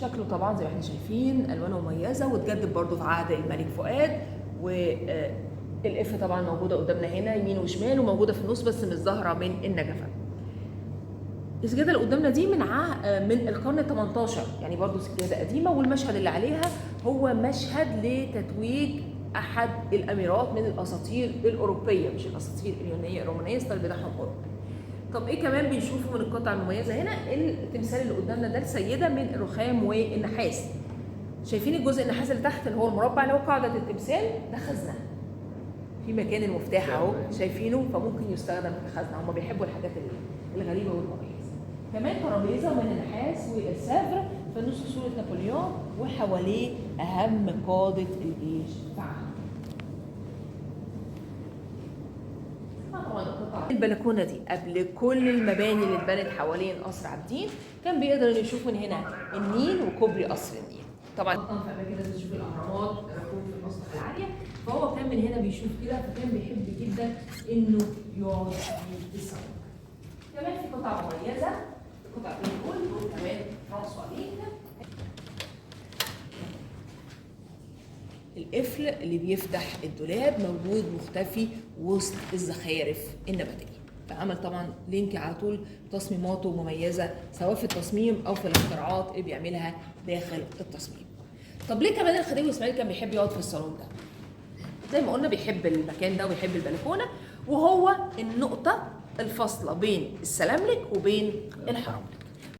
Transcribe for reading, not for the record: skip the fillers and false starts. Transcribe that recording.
شكله طبعا زي ما احنا شايفين الوانه مميزه، واتجدد برضو في عهد الملك فؤاد. والقفل طبعا موجوده قدامنا هنا يمين وشمال، وموجوده في النص بس مش ظاهره من النجفه. السجاده اللي قدامنا دي من القرن ال 18، يعني برضو سجاده قديمه، والمشهد اللي عليها هو مشهد لتتويج احد الاميرات من الاساطير الاوروبيه، مش الاساطير اليونانيه الرومانيه، ستايل بتاعهم اوروبي. طب ايه كمان بنشوفه من القطع المميزه هنا؟ التمثال اللي قدامنا ده السيده من الرخام والنحاس. شايفين الجزء النحاس اللي تحت اللي هو المربع اللي هو قاعده التمثال ده خزنه في مكان المفتاح اهو، شايفينه؟ فممكن يستخدم كخزنه، هم بيحبوا الحاجات الغريبه والمميزه. كمان ترابيزه من النحاس والسافر، في النص صوره نابليون وحواليه اهم قاده الجيش بتاعهم. البلكونه دي قبل كل المباني اللي اتبنت حوالين قصر عابدين كان بيقدر يشوف من هنا النيل وكوبري قصر النيل. طبعا في اماكن كده بتشوف الاهرامات ركوب في الاسطح العاليه، فهو كان من هنا بيشوف كده، فكان بيحب جدا انه يقعد في الصالون. كمان في قطع مميزه، قطع دول كمان فرانسوالين. القفل اللي بيفتح الدولاب موجود مختفي وسط الزخارف النباتيه، فعمل طبعا لينك على طول تصميماته مميزه سواء في التصميم او في الاختراعات اللي بيعملها داخل التصميم. طب ليه كمان الخديوي اسماعيل كان بيحب يقعد في الصالون ده؟ زي ما قلنا بيحب المكان ده وبيحب البلكونه، وهو النقطه الفاصله بين السلاملك وبين الحرملك.